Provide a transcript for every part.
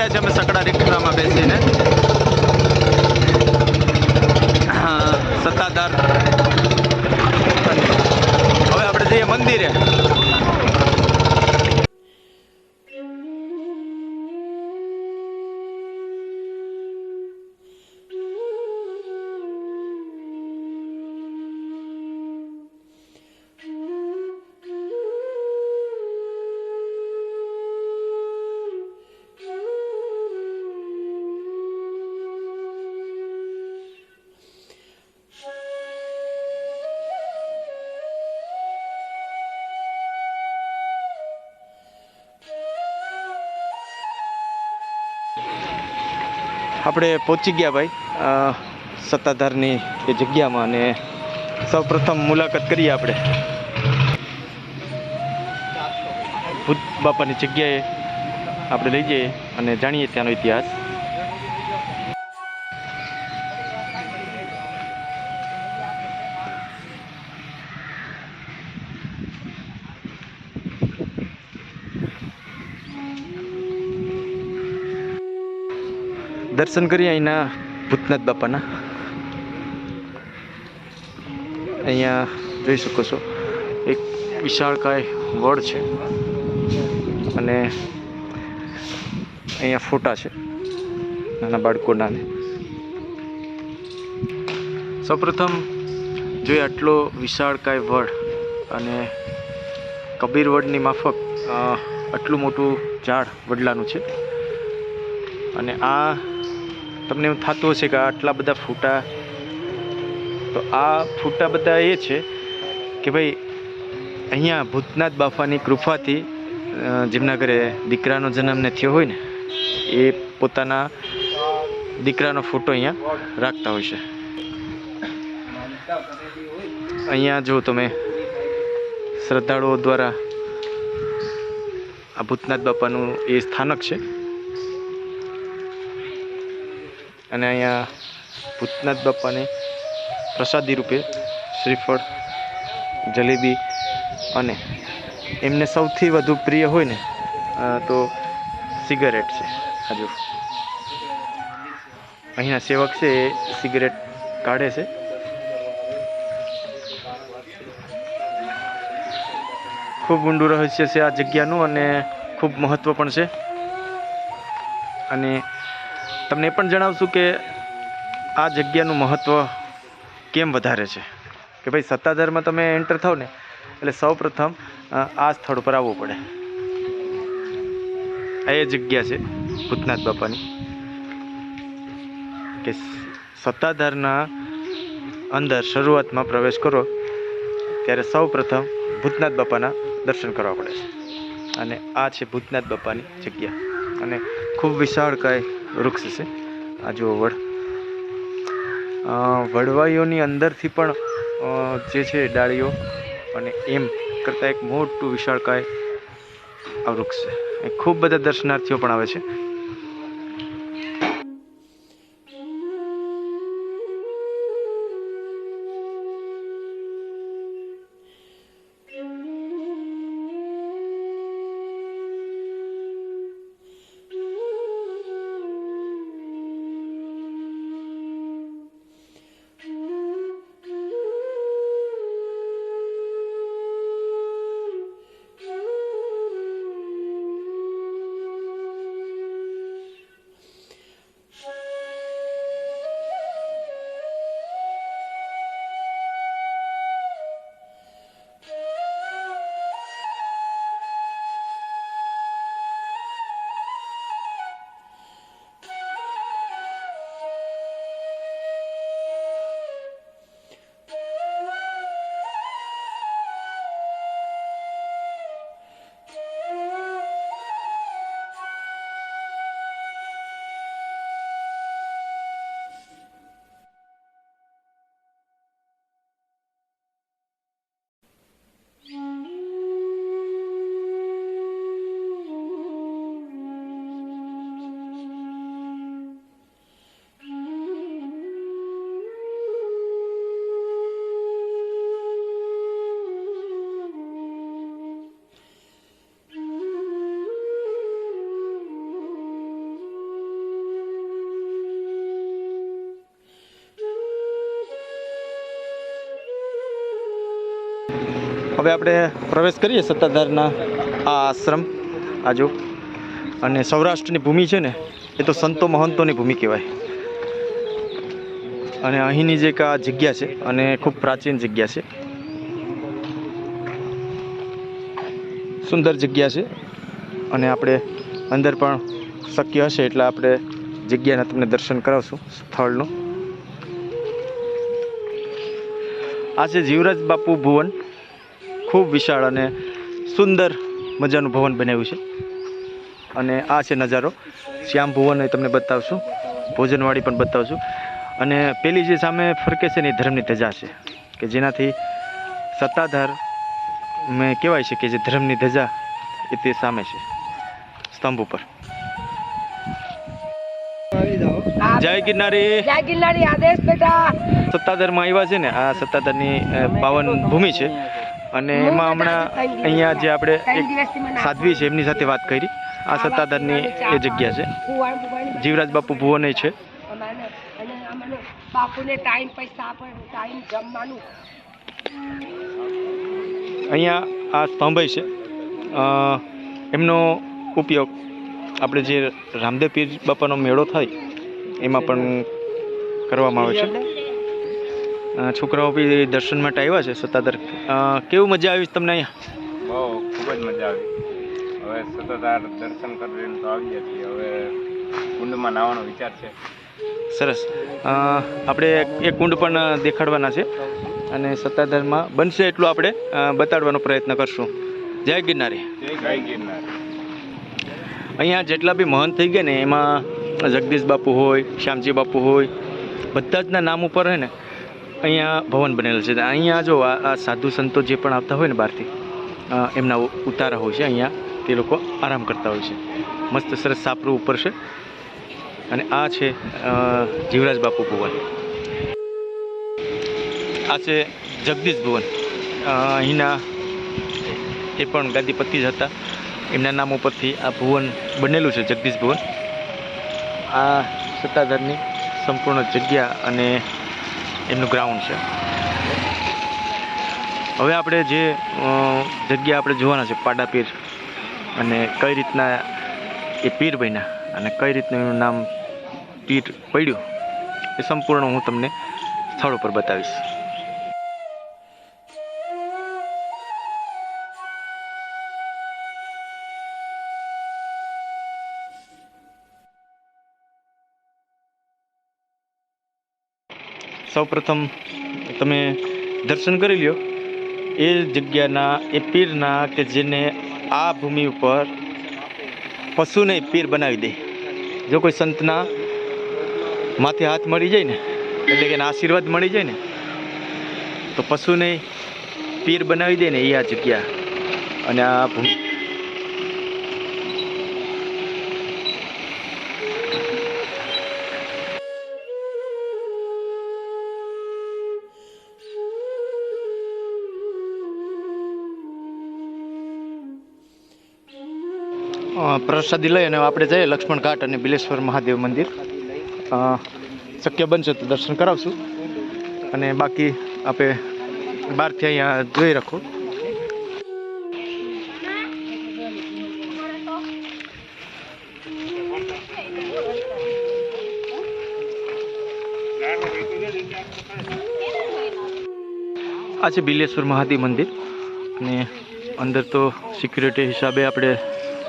ગયા છે અમે સકડા રિક્ષામાં બેસીને. સત્તાધાર. હવે આપણે જઈએ મંદિરે. આપણે પહોંચી ગયા ભાઈ સત્તાધારની એ જગ્યામાં, અને સૌપ્રથમ મુલાકાત કરીએ આપણે ભૂત બાપાની જગ્યાએ. આપણે લઈ જઈએ અને જાણીએ ત્યાંનો ઇતિહાસ. દર્શન કરીએ અહીંના ભૂતનાથ બાપાના. અહીંયા જોઈ શકો છો એક વિશાળકાય વડ છે, અને અહીંયા ફોટા છે નાના બાળકોના. સૌપ્રથમ જોઈએ આટલો વિશાળકાય વડ, અને કબીર વડની માફક આટલું મોટું ઝાડ વડલાનું છે. અને આ તમને એવું થતું હશે કે આટલા બધા ફૂટા, તો આ ફૂટા બધા એ છે કે ભાઈ અહીંયા ભૂતનાથ બાપાની કૃપાથી જેમના ઘરે દીકરાનો જન્મ ને થયો હોય ને, એ પોતાના દીકરાનો ફોટો અહીંયા રાખતા હોય છે. અહીંયા જો તમે શ્રદ્ધાળુઓ દ્વારા આ ભૂતનાથ બાપાનું એ સ્થાનક છે. અને અહીંયા ભૂતનાથ બાપાને પ્રસાદી રૂપે શ્રીફળ, જલેબી, અને એમને સૌથી વધુ પ્રિય હોય ને તો સિગરેટ છે. હજુ અહીંના સેવક છે એ સિગરેટ કાઢે છે. ખૂબ ઊંડું રહસ્ય છે આ જગ્યાનું, અને ખૂબ મહત્ત્વ પણ છે. અને તમને એ પણ જણાવશું કે આ જગ્યાનું મહત્ત્વ કેમ વધારે છે. કે ભાઈ સત્તાધારમાં તમે એન્ટર થાવ ને એટલે સૌ પ્રથમ આ સ્થળ પર આવવું પડે. આ એ જગ્યા છે ભૂતનાથ બાપાની, કે સત્તાધારના અંદર શરૂઆતમાં પ્રવેશ કરો ત્યારે સૌ પ્રથમ ભૂતનાથ બાપાના દર્શન કરવા પડે છે. અને આ છે ભૂતનાથ બાપાની જગ્યા, અને ખૂબ વિશાળકાય વૃક્ષ છે. આ જુઓ વડ, વડવાઈઓની અંદરથી પણ જે છે ડાળીઓ, અને એમ કરતાં એક મોટું વિશાળકાય આ વૃક્ષ છે. એ ખૂબ બધા દર્શનાર્થીઓ પણ આવે છે. હવે આપણે પ્રવેશ કરીએ સત્તાધારના આ આશ્રમ આજો. અને સૌરાષ્ટ્રની ભૂમિ છે ને એ તો સંતો મહંતોની ભૂમિ કહેવાય. અને અહીંની જે આ જગ્યા છે અને ખૂબ પ્રાચીન જગ્યા છે, સુંદર જગ્યા છે. અને આપણે અંદર પણ શક્ય હશે એટલે આપણે જગ્યાના તમને દર્શન કરાવશું સ્થળનું. આ છે જીવરાજ બાપુ ભુવન. ખૂબ વિશાળ અને સુંદર મજાનું ભવન બનાવ્યું છે. અને આ છે નજારો. શ્યામ ભુવન એ તમને બતાવશું, ભોજનવાડી પણ બતાવશું. અને પેલી જે સામે ફરકે છે ને એ ધર્મની ધજા છે, કે જેનાથી સત્તાધાર મેં કહેવાય છે કે જે ધર્મની ધજા એ તે સામે છે સ્તંભ ઉપર. જય ગિરનારી. જય ગિરનારી. આદેશ બેટા. સત્તાધારમાં આવ્યા છે ને, આ સત્તાધારની પાવન ભૂમિ છે. અને એમાં હમણાં અહીંયા જે આપણે એક સાધ્વી છે એમની સાથે વાત કરી. આ સત્તાધારની એ જગ્યા છે. જીવરાજ બાપુ ભુવન છે. બાપુને ટાઈમ પૈસા આપે, ટાઈમ જમવાનું. અહીંયા આ સ્તંભ છે, એમનો ઉપયોગ આપણે જે રામદેવ પીર બાપાનો મેળો થાય એમાં પણ કરવામાં આવે છે. છોકરાઓ બી દર્શન માટે આવ્યા છે સત્તાધાર. કેવું મજા આવી તમને અહીંયા? બહુ ખૂબ જ મજા આવી. હવે સત્તાધાર દર્શન કરીને તો આવી ગયા છીએ. હવે કુંડમાં નાહવાનો વિચાર છે. સરસ. આપણે એક કુંડ પણ દેખાડવાના છે અને સત્તાધારમાં બનશે એટલું આપણે બતાડવાનો પ્રયત્ન કરશું. જય ગિરનારી. જય ગિરનાર. અહીંયા જેટલા બી મહંત થઈ ગયા ને એમાં જગદીશ બાપુ હોય, શ્યામજી બાપુ હોય, બધા જ ના નામ ઉપર હે ને અહીંયા ભવન બનેલું છે. અહીંયા જો આ સાધુ સંતો જે પણ આવતા હોય ને બહારથી, એમના ઉતારા હોય છે. અહીંયા તે લોકો આરામ કરતા હોય છે. મસ્ત સરસ સાપરું ઉપર છે. અને આ છે જીવરાજ બાપુ ભુવન. આ છે જગદીશ ભુવન. અહીંના એ પણ ગાદીપતિ જ હતા. એમના નામ ઉપરથી આ ભુવન બનેલું છે, જગદીશ ભુવન. આ સત્તાધારની સંપૂર્ણ જગ્યા અને એમનું ગ્રાઉન્ડ છે. હવે આપણે જે જગ્યા આપણે જોવાના છે પાડા પીર, અને કઈ રીતના એ પીર બન્યા અને કઈ રીતનું એનું નામ પીર પડ્યું એ સંપૂર્ણ હું તમને સ્થળ ઉપર બતાવીશ. સૌપ્રથમ તમે દર્શન કરી લ્યો એ જગ્યાના, એ પીરના કે જેને આ ભૂમિ ઉપર પશુને પીર બનાવી દે. જો કોઈ સંતના માથે હાથ મળી જાય ને, એટલે કે આશીર્વાદ મળી જાય ને, તો પશુને પીર બનાવી દે ને એ આ જગ્યા અને આ ભૂમિ. પ્રસાદી લઈ અને આપણે જઈએ લક્ષ્મણ ઘાટ અને બિલેશ્વર મહાદેવ મંદિર. શક્ય બનશે તો દર્શન કરાવશું, અને બાકી આપણે બહારથી અહીંયા જોઈ રાખો. આ છે બિલેશ્વર મહાદેવ મંદિર. અને અંદર તો સિક્યુરિટી હિસાબે આપણે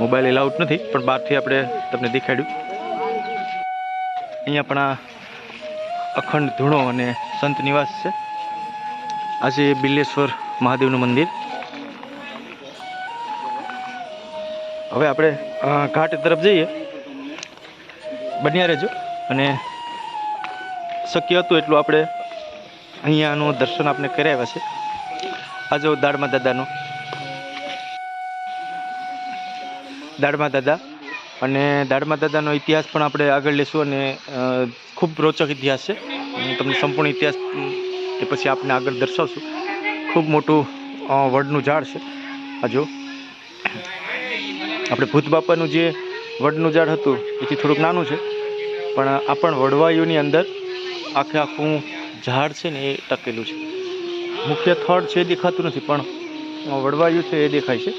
મોબાઈલ એલાઉડ નથી, પણ બહારથી આપણે તમને દેખાડ્યું. અહીંયા પણ આ અખંડ ધૂણો અને સંત નિવાસ છે. આ છે બિલેશ્વર મહાદેવનું મંદિર. હવે આપણે ઘાટ તરફ જઈએ. બન્યા રહેજો, અને શક્ય હતું એટલું આપણે અહીંયાનું દર્શન આપણે કરાવ્યા છે. આ જો દાડમા દાદાનો, દાડમા દાદા. અને દાડમા દાદાનો ઇતિહાસ પણ આપણે આગળ લેશું, અને ખૂબ રોચક ઇતિહાસ છે. તમને સંપૂર્ણ ઇતિહાસ એ પછી આપણે આગળ દર્શાવશું. ખૂબ મોટું વડનું ઝાડ છે. આ જો આપણે ભૂત બાપાનું જે વડનું ઝાડ હતું એથી થોડુંક નાનું છે, પણ આ પણ વડવાયુની અંદર આખું ઝાડ છે ને એ ટકેલું છે. મુખ્ય થડ છે એ દેખાતું નથી, પણ વડવાયું છે એ દેખાય છે.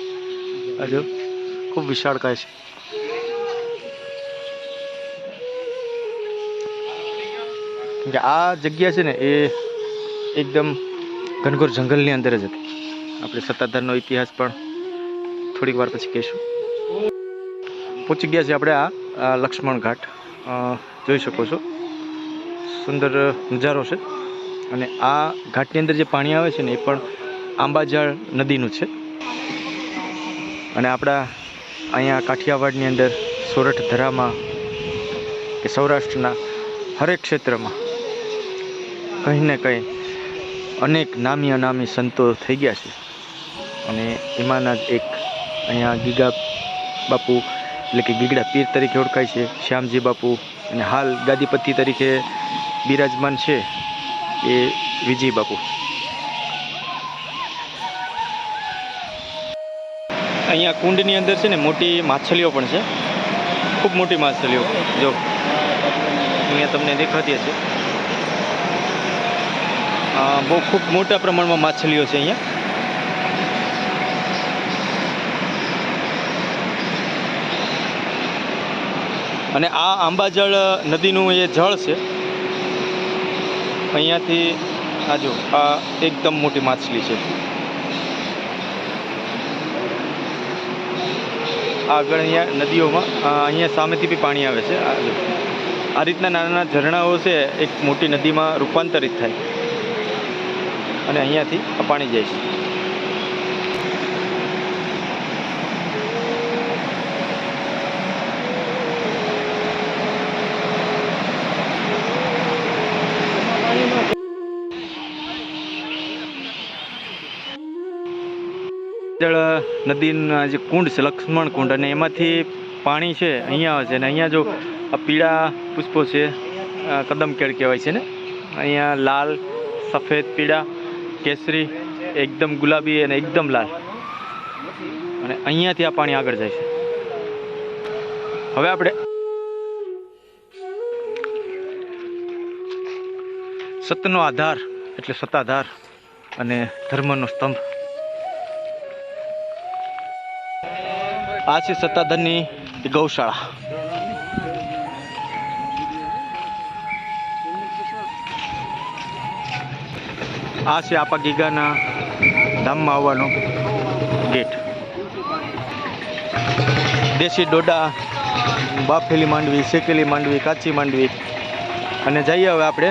આ જો ખૂબ વિશાળકાય છે. કે આ જગ્યા છે ને એ એકદમ ઘનઘોર જંગલની અંદર જ હતી. આપણે સત્તાધારનો ઇતિહાસ પણ થોડીક વાર પછી કહીશું. પહોંચી ગયા છે આપણે આ લક્ષ્મણ ઘાટ. જોઈ શકો છો સુંદર નજારો છે. અને આ ઘાટની અંદર જે પાણી આવે છે ને એ પણ આંબાજાળ નદીનું છે. અને આપણા અહીંયા કાઠિયાવાડની અંદર સોરઠ ધરામાં કે સૌરાષ્ટ્રના હરેક ક્ષેત્રમાં કંઈ ને કંઈ અનેક નામી અનામી સંતો થઈ ગયા છે. અને એમાંના જ એક અહીંયા ગીગા બાપુ એટલે કે ગીગડા પીર તરીકે ઓળખાય છે શ્યામજી બાપુ. અને હાલ ગાદીપતિ તરીકે બિરાજમાન છે એ વિજય બાપુ. અહીંયા કુંડની અંદર છે ને મોટી માછલીઓ પણ છે. ખૂબ મોટી માછલીઓ જો અહીંયા તમને દેખાતી હશે. બહુ ખૂબ મોટા પ્રમાણમાં માછલીઓ છે અહીંયા. અને આ આંબાજળ નદીનું એ જળ છે. અહીંયાથી આ જો આ એકદમ મોટી માછલી છે. આગળ અહીંયા નદીઓમાં અહીંયા સામેથી બી પાણી આવે છે. આ રીતના નાના નાના ઝરણાઓ છે એક મોટી નદીમાં રૂપાંતરિત થાય અને અહીંયાથી આ પાણી જાય છે. નદીના જે કુંડ છે લક્ષ્મણ કુંડ, અને એમાંથી પાણી છે અહીંયા આવે છે. અને અહીંયા જો આ પીળા પુષ્પો છે કદમ કેળ કહેવાય છે ને. અહીંયા લાલ, સફેદ, પીળા, કેસરી, એકદમ ગુલાબી અને એકદમ લાલ. અને અહીંયાથી આ પાણી આગળ જાય છે. હવે આપણે સતનો આધાર એટલે સત્તાધાર અને ધર્મનો સ્તંભ. આ છે સત્તાધારની ગૌશાળા. આ છે આપા ગીગાના ધામમાં આવવાનો ગેટ. દેશી ડોડા, બાફેલી માંડવી, શેકેલી માંડવી, કાચી માંડવી. અને જઈએ હવે આપણે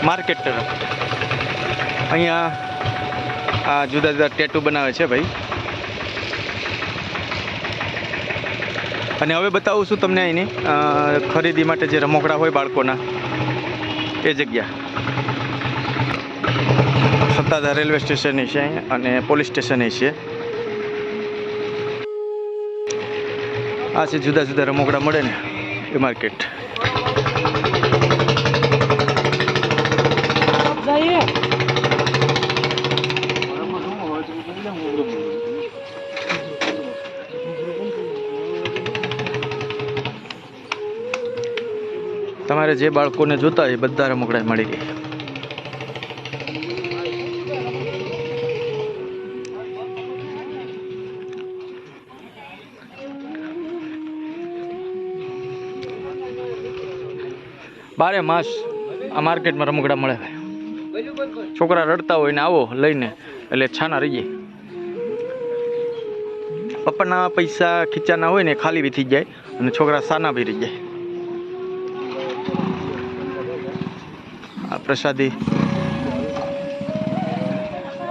માર્કેટ તરફ. અહીંયા આ જુદા જુદા ટેટુ બનાવે છે ભાઈ. અને હવે બતાવું છું તમને અહીંની ખરીદી માટે જે રમકડા હોય બાળકોના એ જગ્યા. સત્તાધાર રેલવે સ્ટેશન છે અહીંયા અને પોલીસ સ્ટેશન છે. આ છે જુદા જુદા રમકડા મળે ને એ માર્કેટ. તમારે જે બાળકોને જોતા હોય બધા રમકડા મળી ગયા. બારે માસ આ માર્કેટમાં રમકડા મળે. છોકરા રડતા હોય ને આવો લઈને એટલે છાના રહી જાય. પપ્પાના પૈસા ખીચાના હોય ને ખાલી બી થઈ જાય અને છોકરા સાના બી રહી જાય. આ પ્રસાદી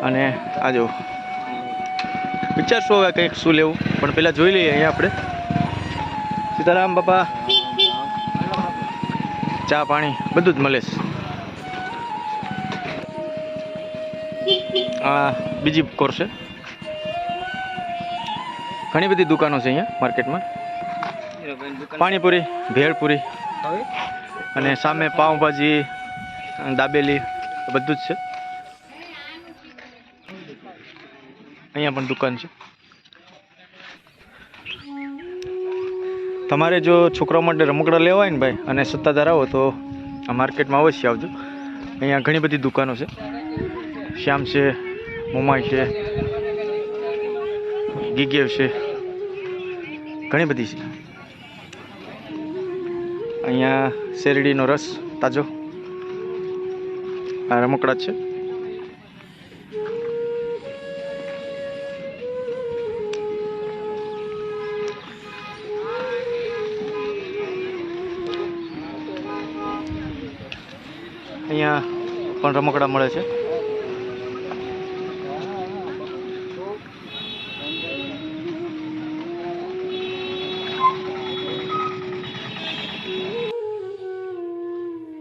અને આ જો વિચારશો હવે કંઈક શું લેવું, પણ પહેલાં જોઈ લઈએ. અહીંયા આપણે સીતારામ બાપા, ચા પાણી બધું જ મળે છે. આ બીજી કોર છે. ઘણી બધી દુકાનો છે અહીંયા માર્કેટમાં. પાણીપુરી, ભેળપુરી અને સામે પાઉંભાજી, દાબેલી બધું જ છે. અહીંયા પણ દુકાન છે. તમારે જો છોકરાઓ માટે રમકડા લેવા હોય ને ભાઈ અને સત્તાધાર આવો તો આ માર્કેટમાં અવશ્ય આવજો. અહીંયા ઘણી બધી દુકાનો છે. શ્યામ છે, મોમાઈ છે, ગીગેવ છે, ઘણી બધી છે. અહીંયા શેરડીનો રસ તાજો, આ રમકડા છે. અહીંયા પણ રમકડા મળે છે.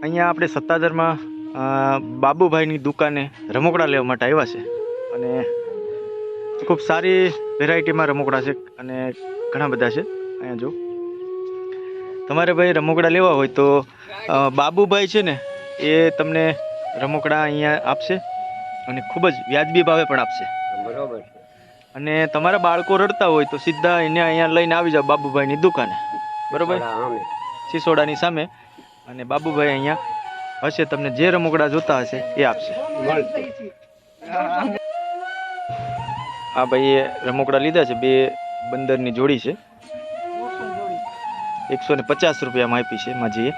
અહીંયા આપણે સત્તાધારમાં બાબુભાઈની દુકાને રમકડા લેવા માટે આવ્યા છે અને ખૂબ સારી વેરાયટીમાં રમકડા છે અને ઘણા બધા છે. અહીંયા જો તમારે ભાઈ રમકડા લેવા હોય તો બાબુભાઈ છે ને એ તમને રમકડા અહીંયા આપશે અને ખૂબ જ વ્યાજબી ભાવે પણ આપશે. બરોબર છે. અને તમારા બાળકો રડતા હોય તો સીધા એને અહીંયા લઈને આવી જાઓ બાબુભાઈની દુકાને, બરોબર, સિસોડાની સામે. અને બાબુભાઈ અહીંયા હશે, તમને જે રમકડા જોતા હશે એ આપશે. આ ભાઈએ રમકડા લીધા છે, 2 બંદરની જોડી છે, 150 રૂપિયામાં આપી છે માજીએ.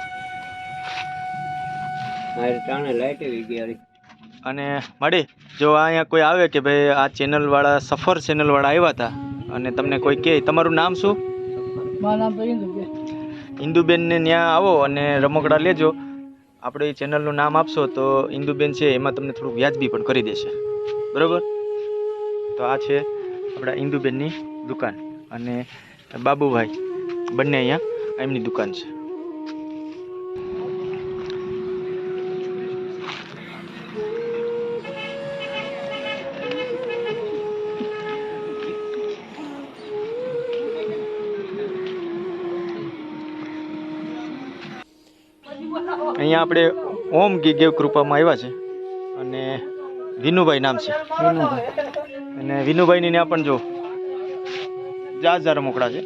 અને માડી જો અહીંયા કોઈ આવે કે ભાઈ આ ચેનલવાળા સફર ચેનલવાળા આવ્યા હતા અને તમને કોઈ કહે, તમારું નામ શું? મારું નામ તો ઇન્દુબેન. ઇન્દુબેનને ત્યાં આવો અને રમકડા લેજો. આપણે ચેનલનું નામ આપશો તો ઇન્દુબેન છે એમાં તમને થોડુંક વ્યાજબી પણ કરી દેશે, બરાબર. તો આ છે આપણા ઇન્દુબેનની દુકાન અને બાબુભાઈ બંને અહીંયા એમની દુકાન છે. અહીંયા આપણે ઓમ ગીગેવ કૃપામાં આવ્યા છે અને વિનુભાઈ નામ છે. અને વિનુભાઈની ત્યાં પણ જો જાજા રમકડા છે.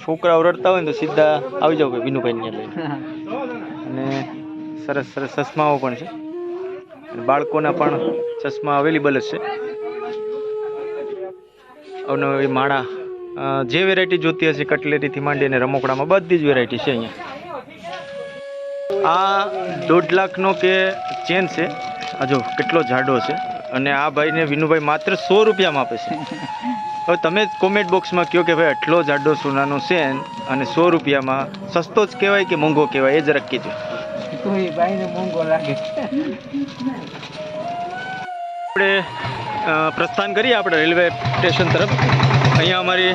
છોકરાઓ રડતા હોય ને તો સીધા આવી જાવ વિનુભાઈ ત્યાં લઈને. અને સરસ સરસ ચશ્માઓ પણ છે અને બાળકોના પણ ચશ્મા અવેલેબલ જ છે. અવનવી માળા, જે વેરાયટી જોતી હશે કટલેરીથી માંડી અને રમકડામાં બધી જ વેરાયટી છે અહીંયા. આ 1.5 લાખનો કે ચેન છે. આ જો કેટલો જાડો છે. અને આ ભાઈને વિનુભાઈ માત્ર 100 રૂપિયામાં આપે છે. હવે તમે કોમેન્ટ બોક્સમાં કહો કે ભાઈ આટલો જાડો સોનાનો ચેન અને 100 રૂપિયામાં સસ્તો જ કહેવાય કે મોંઘો કહેવાય, એ જરાક કીધું. આપણે પ્રસ્થાન કરીએ આપણે રેલવે સ્ટેશન તરફ. અહીંયા અમારી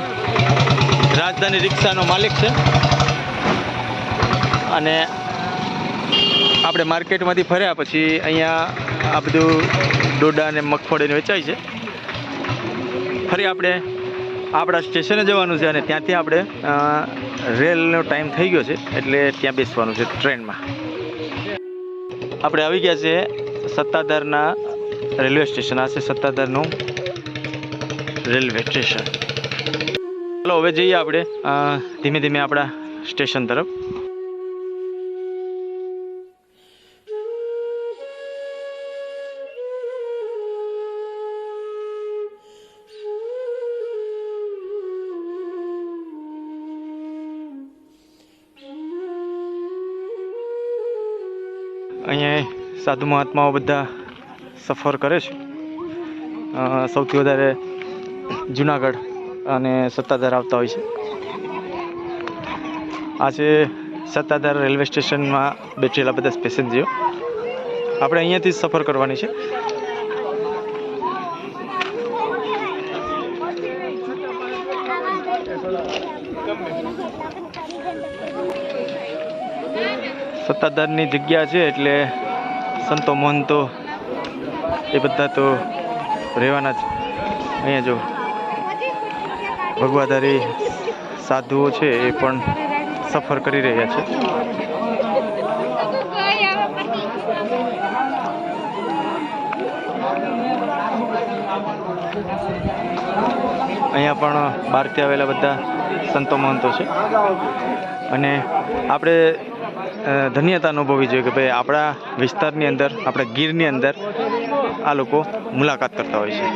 રાજધાની રિક્ષાનો માલિક છે અને આપણે માર્કેટમાંથી ફર્યા પછી અહીંયા આ બધું ડોડા અને મગફળીને વેચાય છે. ફરી આપણે આપણા સ્ટેશને જવાનું છે અને ત્યાંથી આપણે રેલનો ટાઈમ થઈ ગયો છે એટલે ત્યાં બેસવાનું છે ટ્રેનમાં. આપણે આવી ગયા છે સત્તાધારના રેલવે સ્ટેશન. આ છે સત્તાધારનું રેલવે સ્ટેશન. ચાલો હવે જઈએ આપણે ધીમે ધીમે આપણા સ્ટેશન તરફ. અહીંયા સાધુ મહાત્માઓ બધા સફર કરે છે. સૌથી વધારે જુનાગઢ અને સત્તાધાર આવતા હોય છે. આ છે સત્તાધાર રેલવે સ્ટેશનમાં બેઠેલા બધા પેસેન્જરો. આપણે અહીંયાથી જ સફર કરવાની છે. સત્તાધારની જગ્યા છે એટલે સંતો મહંતો એ બધા તો રહેવાના જ. અહીંયા જો ભગવાધારી સાધુઓ છે એ પણ સફર કરી રહ્યા છે. અહીંયા પણ બહારથી આવેલા બધા સંતો મહંતો છે અને આપણે ધન્યતા અનુભવવી જોઈએ કે ભાઈ આપણા વિસ્તારની અંદર, આપણા ગીરની અંદર આ લોકો મુલાકાત કરતા હોય છે.